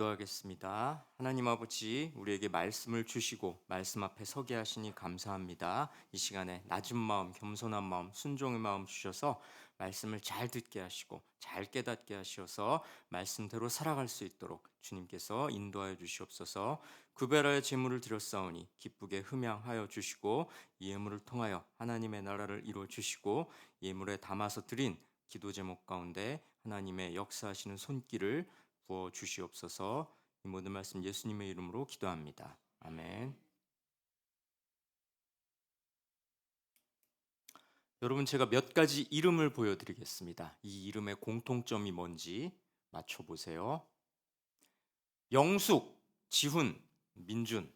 기도하겠습니다. 하나님 아버지, 우리에게 말씀을 주시고 말씀 앞에 서게 하시니 감사합니다. 이 시간에 낮은 마음, 겸손한 마음, 순종의 마음 주셔서 말씀을 잘 듣게 하시고 잘 깨닫게 하셔서 말씀대로 살아갈 수 있도록 주님께서 인도하여 주시옵소서. 구별하여 제물을 드렸사오니 기쁘게 흠양하여 주시고 이 예물을 통하여 하나님의 나라를 이루어 주시고 예물에 담아서 드린 기도 제목 가운데 하나님의 역사하시는 손길을 부어 주시옵소서. 이 모든 말씀 예수님의 이름으로 기도합니다. 아멘. 여러분, 제가 몇 가지 이름을 보여드리겠습니다. 이 이름의 공통점이 뭔지 맞춰보세요. 영숙, 지훈, 민준.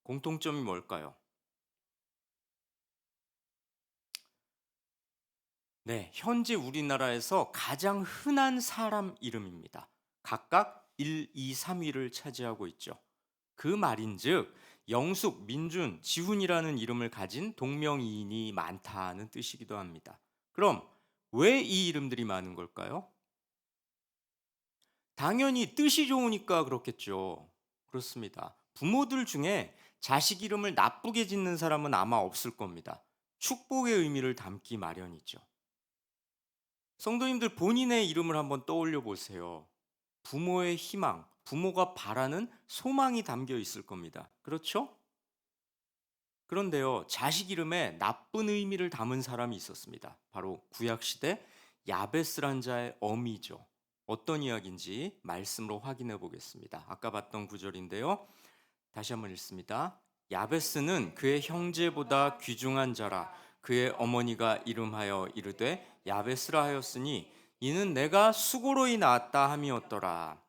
공통점이 뭘까요? 네, 현재 우리나라에서 가장 흔한 사람 이름입니다. 각각 1, 2, 3위를 차지하고 있죠. 그 말인즉 영숙, 민준, 지훈이라는 이름을 가진 동명이인이 많다는 뜻이기도 합니다. 그럼 왜 이 이름들이 많은 걸까요? 당연히 뜻이 좋으니까 그렇겠죠. 그렇습니다. 부모들 중에 자식 이름을 나쁘게 짓는 사람은 아마 없을 겁니다. 축복의 의미를 담기 마련이죠. 성도님들, 본인의 이름을 한번 떠올려 보세요. 부모의 희망, 부모가 바라는 소망이 담겨 있을 겁니다. 그렇죠? 그런데요, 자식 이름에 나쁜 의미를 담은 사람이 있었습니다. 바로 구약시대 야베스란 자의 어미죠. 어떤 이야기인지 말씀으로 확인해 보겠습니다. 아까 봤던 구절인데요. 다시 한번 읽습니다. 야베스는 그의 형제보다 귀중한 자라. 그의 어머니가 이름하여 이르되 야베스라 하였으니 이는 내가 수고로이 낳았다 함이었더라.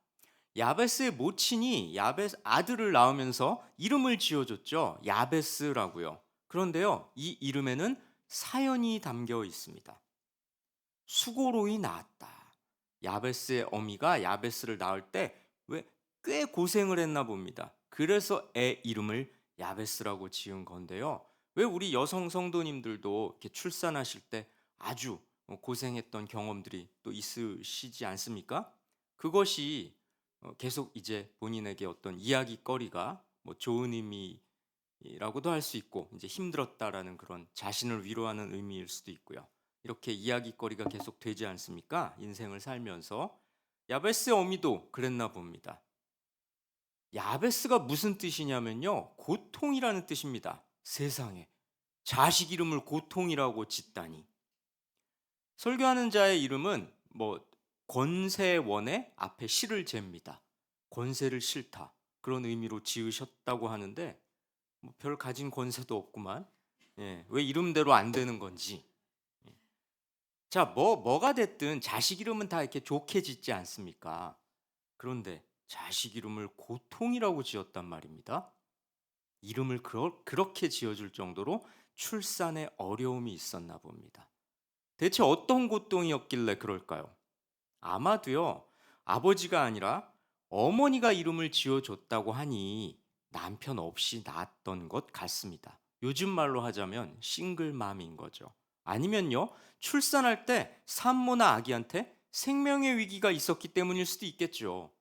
야베스의 모친이 야베스 아들을 낳으면서 이름을 지어줬죠. 야베스라고요. 그런데요, 이 이름에는 사연이 담겨 있습니다. 수고로이 낳았다. 야베스의 어미가 야베스를 낳을 때 왜 꽤 고생을 했나 봅니다. 그래서 애 이름을 야베스라고 지은 건데요. 왜 우리 여성 성도님들도 이렇게 출산하실 때 아주 고생했던 경험들이 또 있으시지 않습니까? 그것이 계속 이제 본인에게 어떤 이야기거리가 뭐 좋은 의미라고도 할 수 있고 이제 힘들었다라는 그런 자신을 위로하는 의미일 수도 있고요. 이렇게 이야기거리가 계속 되지 않습니까? 인생을 살면서 야베스의 어미도 그랬나 봅니다. 야베스가 무슨 뜻이냐면요, 고통이라는 뜻입니다. 세상에 자식 이름을 고통이라고 짓다니. 설교하는 자의 이름은 뭐 권세원의 앞에 실을 잽니다. 권세를 싫다, 그런 의미로 지으셨다고 하는데 뭐 별 가진 권세도 없구만. 예, 왜 이름대로 안 되는 건지. 자, 뭐가 됐든 자식 이름은 다 이렇게 좋게 짓지 않습니까? 그런데 자식 이름을 고통이라고 지었단 말입니다. 이름을 그렇게 지어줄 정도로 출산에 어려움이 있었나 봅니다. 대체 어떤 고통이었길래 그럴까요? 아마도요, 아버지가 아니라 어머니가 이름을 지어줬다고 하니 남편 없이 낳았던 것 같습니다. 요즘 말로 하자면 싱글맘인 거죠. 아니면요, 출산할 때 산모나 아기한테 생명의 위기가 있었기 때문일 수도 있겠죠.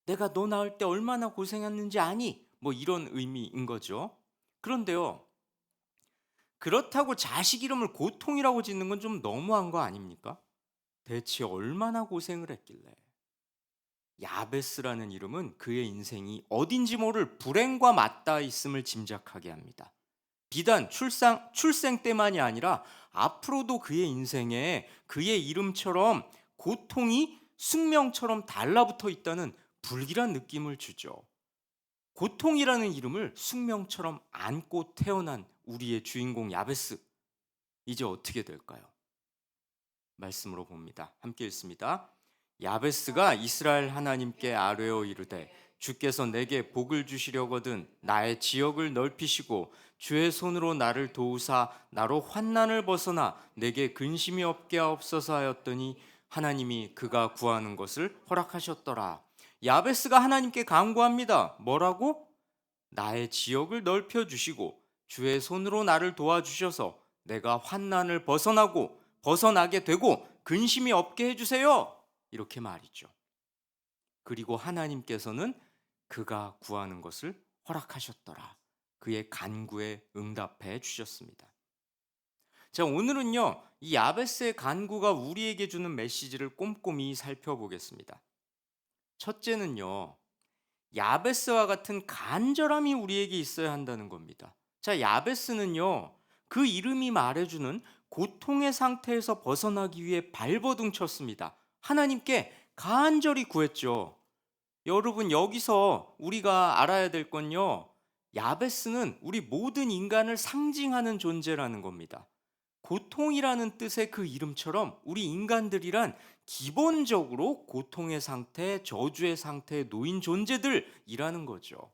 내가 너 낳을 때 얼마나 고생했는지 아니? 뭐 이런 의미인 거죠. 그런데요, 그렇다고 자식 이름을 고통이라고 짓는 건 좀 너무한 거 아닙니까? 대체 얼마나 고생을 했길래. 야베스라는 이름은 그의 인생이 어딘지 모를 불행과 맞닿아 있음을 짐작하게 합니다. 비단 출생 때만이 아니라 앞으로도 그의 인생에 그의 이름처럼 고통이 숙명처럼 달라붙어 있다는 불길한 느낌을 주죠. 고통이라는 이름을 숙명처럼 안고 태어난 우리의 주인공 야베스, 이제 어떻게 될까요? 말씀으로 봅니다. 함께 읽습니다. 야베스가 이스라엘 하나님께 아뢰어 이르되 주께서 내게 복을 주시려거든 나의 지역을 넓히시고 주의 손으로 나를 도우사 나로 환난을 벗어나 내게 근심이 없게 하옵소서 하였더니 하나님이 그가 구하는 것을 허락하셨더라. 야베스가 하나님께 간구합니다. 뭐라고? 나의 지역을 넓혀 주시고 주의 손으로 나를 도와주셔서 내가 환난을 벗어나게 되고 근심이 없게 해주세요. 이렇게 말이죠. 그리고 하나님께서는 그가 구하는 것을 허락하셨더라. 그의 간구에 응답해 주셨습니다. 자, 오늘은요, 이 야베스의 간구가 우리에게 주는 메시지를 꼼꼼히 살펴보겠습니다. 첫째는요, 야베스와 같은 간절함이 우리에게 있어야 한다는 겁니다. 자, 야베스는요, 그 이름이 말해주는 고통의 상태에서 벗어나기 위해 발버둥 쳤습니다. 하나님께 간절히 구했죠. 여러분, 여기서 우리가 알아야 될 건요, 야베스는 우리 모든 인간을 상징하는 존재라는 겁니다. 고통이라는 뜻의 그 이름처럼 우리 인간들이란 기본적으로 고통의 상태, 저주의 상태에 놓인 존재들이라는 거죠.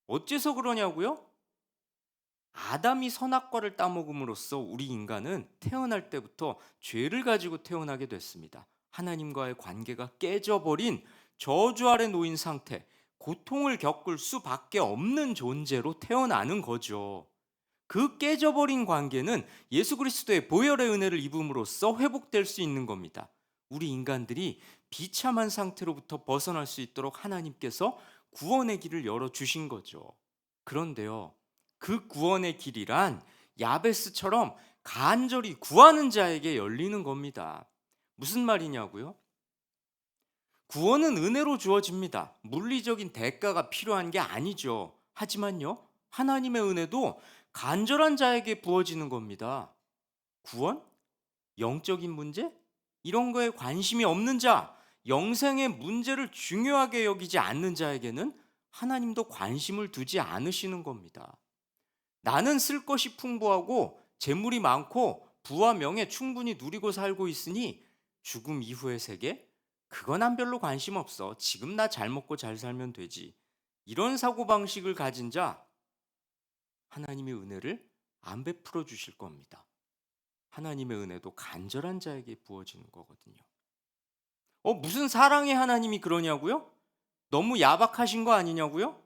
어째서 그러냐고요? 아담이 선악과를 따먹음으로써 우리 인간은 태어날 때부터 죄를 가지고 태어나게 됐습니다. 하나님과의 관계가 깨져버린 저주 아래 놓인 상태, 고통을 겪을 수밖에 없는 존재로 태어나는 거죠. 그 깨져버린 관계는 예수 그리스도의 보혈의 은혜를 입음으로써 회복될 수 있는 겁니다. 우리 인간들이 비참한 상태로부터 벗어날 수 있도록 하나님께서 구원의 길을 열어주신 거죠. 그런데요, 그 구원의 길이란 야베스처럼 간절히 구하는 자에게 열리는 겁니다. 무슨 말이냐고요? 구원은 은혜로 주어집니다. 물리적인 대가가 필요한 게 아니죠. 하지만요, 하나님의 은혜도 간절한 자에게 부어지는 겁니다. 구원? 영적인 문제? 이런 거에 관심이 없는 자, 영생의 문제를 중요하게 여기지 않는 자에게는 하나님도 관심을 두지 않으시는 겁니다. 나는 쓸 것이 풍부하고 재물이 많고 부와 명예 충분히 누리고 살고 있으니 죽음 이후의 세계? 그건 난 별로 관심 없어. 지금 나 잘 먹고 잘 살면 되지. 이런 사고방식을 가진 자, 하나님의 은혜를 안 베풀어 주실 겁니다. 하나님의 은혜도 간절한 자에게 부어지는 거거든요. 무슨 사랑의 하나님이 그러냐고요? 너무 야박하신 거 아니냐고요?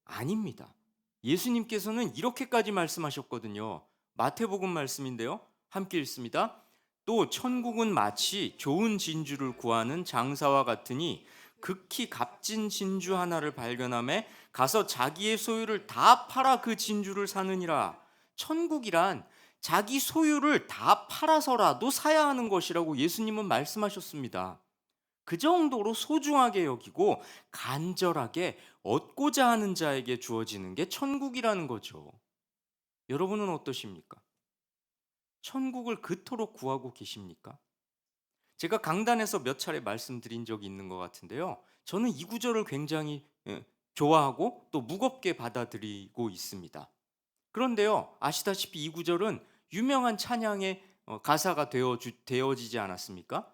아닙니다. 예수님께서는 이렇게까지 말씀하셨거든요. 마태복음 말씀인데요. 함께 읽습니다. 또 천국은 마치 좋은 진주를 구하는 장사와 같으니 극히 값진 진주 하나를 발견함에 가서 자기의 소유를 다 팔아 그 진주를 사느니라. 천국이란 자기 소유를 다 팔아서라도 사야 하는 것이라고 예수님은 말씀하셨습니다. 그 정도로 소중하게 여기고 간절하게 얻고자 하는 자에게 주어지는 게 천국이라는 거죠. 여러분은 어떠십니까? 천국을 그토록 구하고 계십니까? 제가 강단에서 몇 차례 말씀드린 적이 있는 것 같은데요. 저는 이 구절을 굉장히 좋아하고 또 무겁게 받아들이고 있습니다. 그런데요, 아시다시피 이 구절은 유명한 찬양의 가사가 되어지지 않았습니까?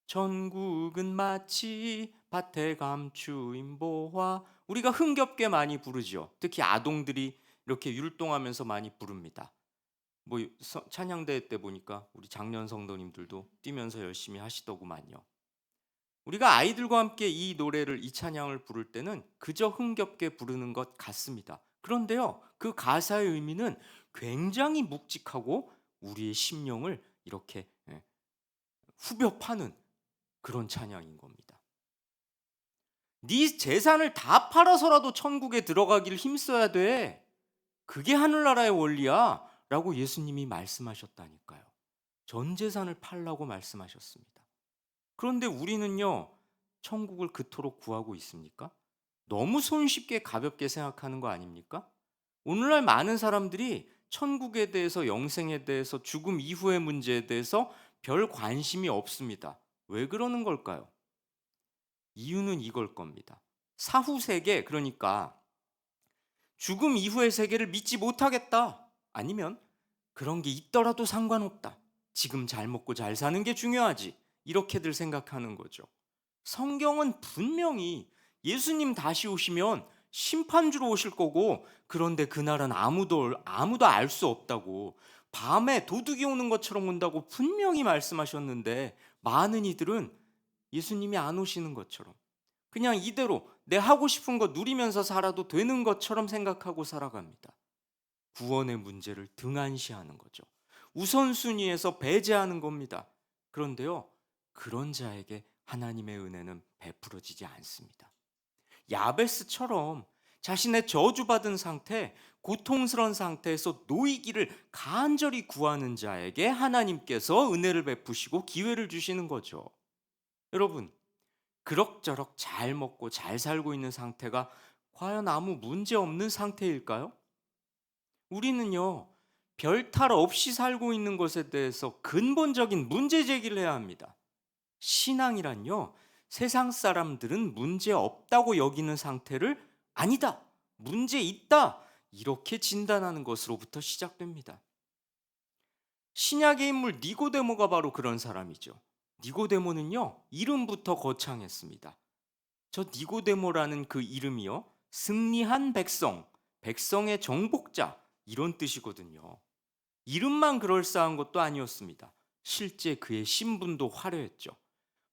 천국은 마치 밭에 감추인 보화. 우리가 흥겹게 많이 부르죠. 특히 아동들이 이렇게 율동하면서 많이 부릅니다. 찬양대 때 보니까 우리 장년 성도님들도 뛰면서 열심히 하시더구만요. 우리가 아이들과 함께 이 찬양을 부를 때는 그저 흥겹게 부르는 것 같습니다. 그런데요, 그 가사의 의미는 굉장히 묵직하고 우리의 심령을 이렇게 후벼 파는 그런 찬양인 겁니다. 네 재산을 다 팔아서라도 천국에 들어가기를 힘써야 돼. 그게 하늘나라의 원리야 라고 예수님이 말씀하셨다니까요. 전 재산을 팔라고 말씀하셨습니다. 그런데 우리는요, 천국을 그토록 구하고 있습니까? 너무 손쉽게 가볍게 생각하는 거 아닙니까? 오늘날 많은 사람들이 천국에 대해서, 영생에 대해서, 죽음 이후의 문제에 대해서 별 관심이 없습니다. 왜 그러는 걸까요? 이유는 이걸 겁니다. 사후 세계, 그러니까 죽음 이후의 세계를 믿지 못하겠다. 아니면 그런 게 있더라도 상관없다. 지금 잘 먹고 잘 사는 게 중요하지. 이렇게들 생각하는 거죠. 성경은 분명히 예수님 다시 오시면 심판주로 오실 거고, 그런데 그날은 아무도 알 수 없다고, 밤에 도둑이 오는 것처럼 온다고 분명히 말씀하셨는데, 많은 이들은 예수님이 안 오시는 것처럼 그냥 이대로 내 하고 싶은 거 누리면서 살아도 되는 것처럼 생각하고 살아갑니다. 구원의 문제를 등한시하는 거죠. 우선순위에서 배제하는 겁니다. 그런데요, 그런 자에게 하나님의 은혜는 베풀어지지 않습니다. 야베스처럼 자신의 저주받은 상태, 고통스러운 상태에서 놓이기를 간절히 구하는 자에게 하나님께서 은혜를 베푸시고 기회를 주시는 거죠. 여러분, 그럭저럭 잘 먹고 잘 살고 있는 상태가 과연 아무 문제 없는 상태일까요? 우리는요, 별 탈 없이 살고 있는 것에 대해서 근본적인 문제 제기를 해야 합니다. 신앙이란요, 세상 사람들은 문제 없다고 여기는 상태를 아니다, 문제 있다, 이렇게 진단하는 것으로부터 시작됩니다. 신약의 인물 니고데모가 바로 그런 사람이죠. 니고데모는요, 이름부터 거창했습니다. 저 니고데모라는 그 이름이요, 승리한 백성, 백성의 정복자, 이런 뜻이거든요. 이름만 그럴싸한 것도 아니었습니다. 실제 그의 신분도 화려했죠.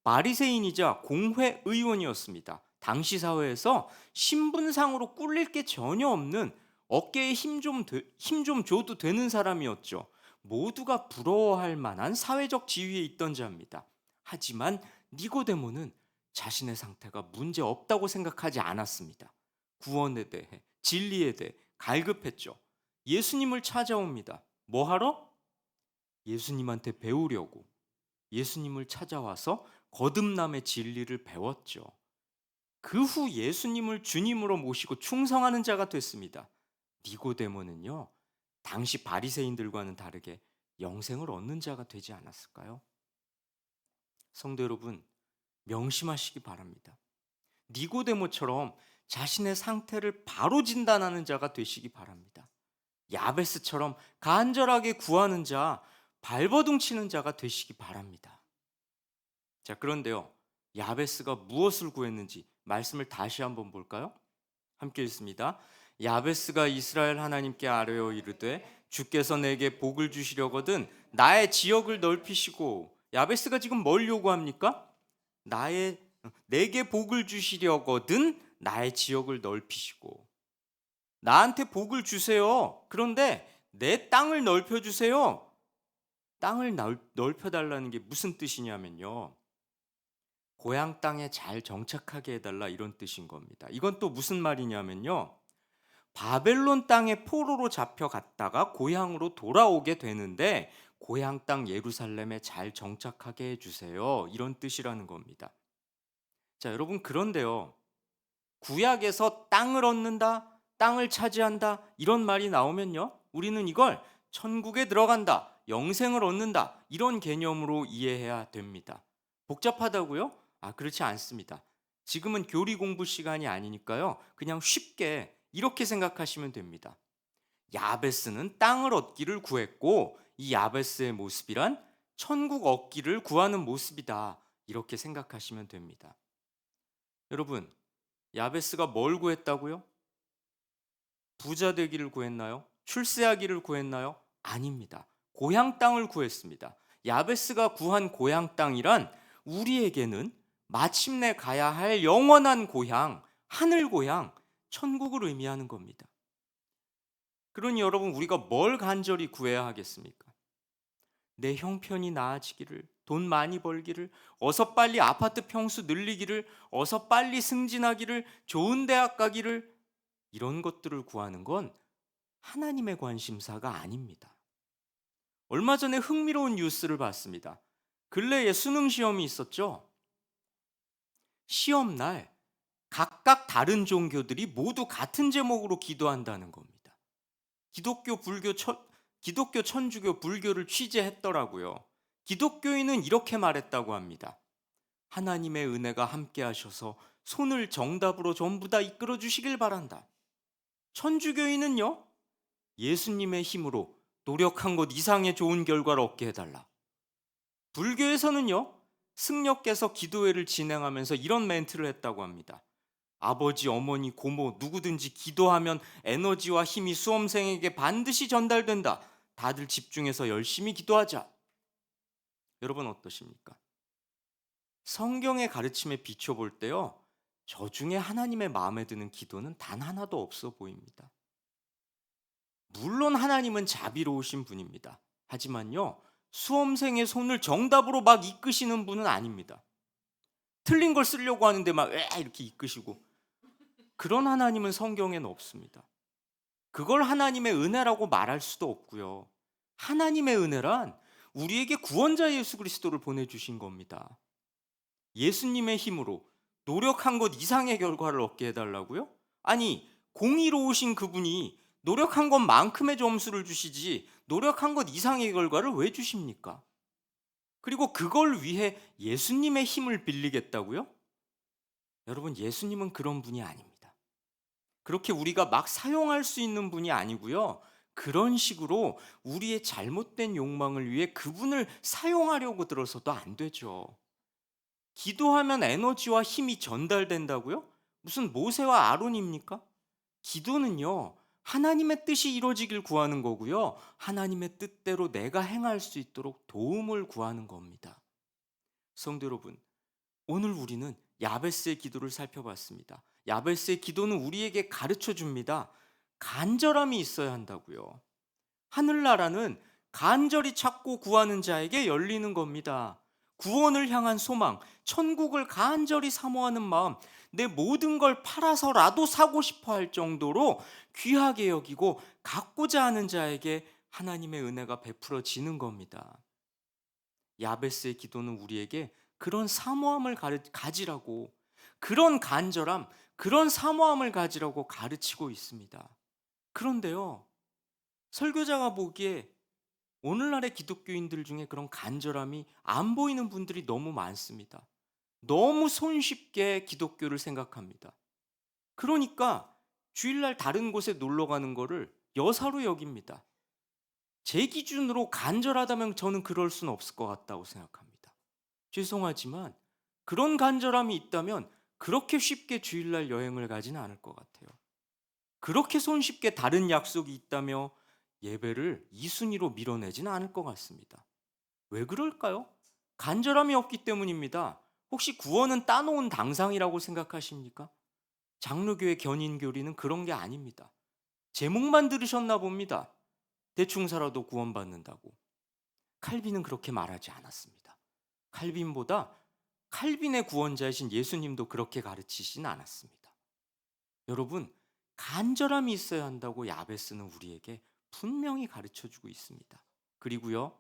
바리새인이자 공회 의원이었습니다. 당시 사회에서 신분상으로 꿀릴 게 전혀 없는, 어깨에 힘 좀 줘도 되는 사람이었죠. 모두가 부러워할 만한 사회적 지위에 있던 자입니다. 하지만 니고데모는 자신의 상태가 문제 없다고 생각하지 않았습니다. 구원에 대해, 진리에 대해 갈급했죠. 예수님을 찾아옵니다. 뭐 하러? 예수님한테 배우려고. 예수님을 찾아와서 거듭남의 진리를 배웠죠. 그 후 예수님을 주님으로 모시고 충성하는 자가 됐습니다. 니고데모는요, 당시 바리새인들과는 다르게 영생을 얻는 자가 되지 않았을까요? 성도 여러분, 명심하시기 바랍니다. 니고데모처럼 자신의 상태를 바로 진단하는 자가 되시기 바랍니다. 야베스처럼 간절하게 구하는 자, 발버둥 치는 자가 되시기 바랍니다. 자, 그런데요, 야베스가 무엇을 구했는지 말씀을 다시 한번 볼까요? 함께 읽습니다. 야베스가 이스라엘 하나님께 아뢰어 이르되 주께서 내게 복을 주시려거든 나의 지역을 넓히시고. 야베스가 지금 뭘 요구합니까? 내게 복을 주시려거든 나의 지역을 넓히시고. 나한테 복을 주세요. 그런데 내 땅을 넓혀주세요. 땅을 넓혀달라는 게 무슨 뜻이냐면요, 고향 땅에 잘 정착하게 해달라, 이런 뜻인 겁니다. 이건 또 무슨 말이냐면요, 바벨론 땅에 포로로 잡혀갔다가 고향으로 돌아오게 되는데 고향 땅 예루살렘에 잘 정착하게 해주세요, 이런 뜻이라는 겁니다. 자, 여러분, 그런데요, 구약에서 땅을 얻는다, 땅을 차지한다, 이런 말이 나오면요, 우리는 이걸 천국에 들어간다, 영생을 얻는다, 이런 개념으로 이해해야 됩니다. 복잡하다고요? 그렇지 않습니다. 지금은 교리 공부 시간이 아니니까요, 그냥 쉽게 이렇게 생각하시면 됩니다. 야베스는 땅을 얻기를 구했고 이 야베스의 모습이란 천국 얻기를 구하는 모습이다, 이렇게 생각하시면 됩니다. 여러분, 야베스가 뭘 구했다고요? 부자 되기를 구했나요? 출세하기를 구했나요? 아닙니다. 고향 땅을 구했습니다. 야베스가 구한 고향 땅이란 우리에게는 마침내 가야 할 영원한 고향, 하늘 고향, 천국을 의미하는 겁니다. 그러니 여러분, 우리가 뭘 간절히 구해야 하겠습니까? 내 형편이 나아지기를, 돈 많이 벌기를, 어서 빨리 아파트 평수 늘리기를, 어서 빨리 승진하기를, 좋은 대학 가기를, 이런 것들을 구하는 건 하나님의 관심사가 아닙니다. 얼마 전에 흥미로운 뉴스를 봤습니다. 근래에 수능 시험이 있었죠. 시험 날 각각 다른 종교들이 모두 같은 제목으로 기도한다는 겁니다. 기독교, 천주교, 불교를 취재했더라고요. 기독교인은 이렇게 말했다고 합니다. 하나님의 은혜가 함께 하셔서 손을 정답으로 전부 다 이끌어 주시길 바란다. 천주교인은요, 예수님의 힘으로 노력한 것 이상의 좋은 결과를 얻게 해달라. 불교에서는요, 승려께서 기도회를 진행하면서 이런 멘트를 했다고 합니다. 아버지, 어머니, 고모, 누구든지 기도하면 에너지와 힘이 수험생에게 반드시 전달된다. 다들 집중해서 열심히 기도하자. 여러분, 어떠십니까? 성경의 가르침에 비춰볼 때요, 저 중에 하나님의 마음에 드는 기도는 단 하나도 없어 보입니다. 물론 하나님은 자비로우신 분입니다. 하지만요, 수험생의 손을 정답으로 막 이끄시는 분은 아닙니다. 틀린 걸 쓰려고 하는데 막 이렇게 이끄시고, 그런 하나님은 성경에는 없습니다. 그걸 하나님의 은혜라고 말할 수도 없고요. 하나님의 은혜란 우리에게 구원자 예수 그리스도를 보내주신 겁니다. 예수님의 힘으로 노력한 것 이상의 결과를 얻게 해달라고요? 아니, 공의로우신 그분이 노력한 것만큼의 점수를 주시지 노력한 것 이상의 결과를 왜 주십니까? 그리고 그걸 위해 예수님의 힘을 빌리겠다고요? 여러분, 예수님은 그런 분이 아닙니다. 그렇게 우리가 막 사용할 수 있는 분이 아니고요. 그런 식으로 우리의 잘못된 욕망을 위해 그분을 사용하려고 들어서도 안 되죠. 기도하면 에너지와 힘이 전달된다고요? 무슨 모세와 아론입니까? 기도는요, 하나님의 뜻이 이루어지길 구하는 거고요. 하나님의 뜻대로 내가 행할 수 있도록 도움을 구하는 겁니다. 성도 여러분, 오늘 우리는 야베스의 기도를 살펴봤습니다. 야베스의 기도는 우리에게 가르쳐 줍니다. 간절함이 있어야 한다고요. 하늘나라는 간절히 찾고 구하는 자에게 열리는 겁니다. 구원을 향한 소망, 천국을 간절히 사모하는 마음, 내 모든 걸 팔아서라도 사고 싶어 할 정도로 귀하게 여기고 갖고자 하는 자에게 하나님의 은혜가 베풀어지는 겁니다. 야베스의 기도는 우리에게 그런 사모함을 가지라고, 그런 간절함, 그런 사모함을 가지라고 가르치고 있습니다. 그런데요, 설교자가 보기에 오늘날의 기독교인들 중에 그런 간절함이 안 보이는 분들이 너무 많습니다. 너무 손쉽게 기독교를 생각합니다. 그러니까 주일날 다른 곳에 놀러 가는 거를 여사로 여깁니다. 제 기준으로 간절하다면 저는 그럴 수는 없을 것 같다고 생각합니다. 죄송하지만 그런 간절함이 있다면 그렇게 쉽게 주일날 여행을 가지는 않을 것 같아요. 그렇게 손쉽게 다른 약속이 있다며 예배를 이순위로 밀어내지는 않을 것 같습니다. 왜 그럴까요? 간절함이 없기 때문입니다. 혹시 구원은 따놓은 당상이라고 생각하십니까? 장로교의 견인교리는 그런 게 아닙니다. 제목만 들으셨나 봅니다. 대충 살아도 구원받는다고. 칼빈은 그렇게 말하지 않았습니다. 칼빈보다 칼빈의 구원자이신 예수님도 그렇게 가르치진 않았습니다. 여러분, 간절함이 있어야 한다고 야베스는 우리에게 분명히 가르쳐주고 있습니다. 그리고요,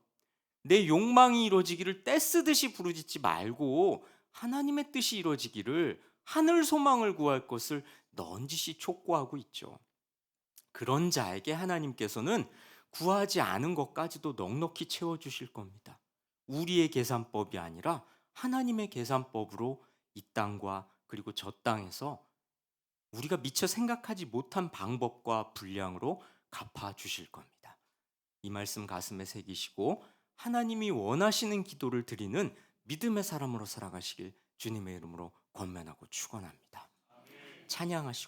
내 욕망이 이루어지기를 떼쓰듯이 부르짖지 말고 하나님의 뜻이 이루어지기를, 하늘 소망을 구할 것을 넌지시 촉구하고 있죠. 그런 자에게 하나님께서는 구하지 않은 것까지도 넉넉히 채워주실 겁니다. 우리의 계산법이 아니라 하나님의 계산법으로 이 땅과 그리고 저 땅에서 우리가 미처 생각하지 못한 방법과 분량으로 갚아주실 겁니다. 이 말씀 가슴에 새기시고 하나님이 원하시는 기도를 드리는 믿음의 사람으로 살아가시길 주님의 이름으로 권면하고 축원합니다. 찬양하시고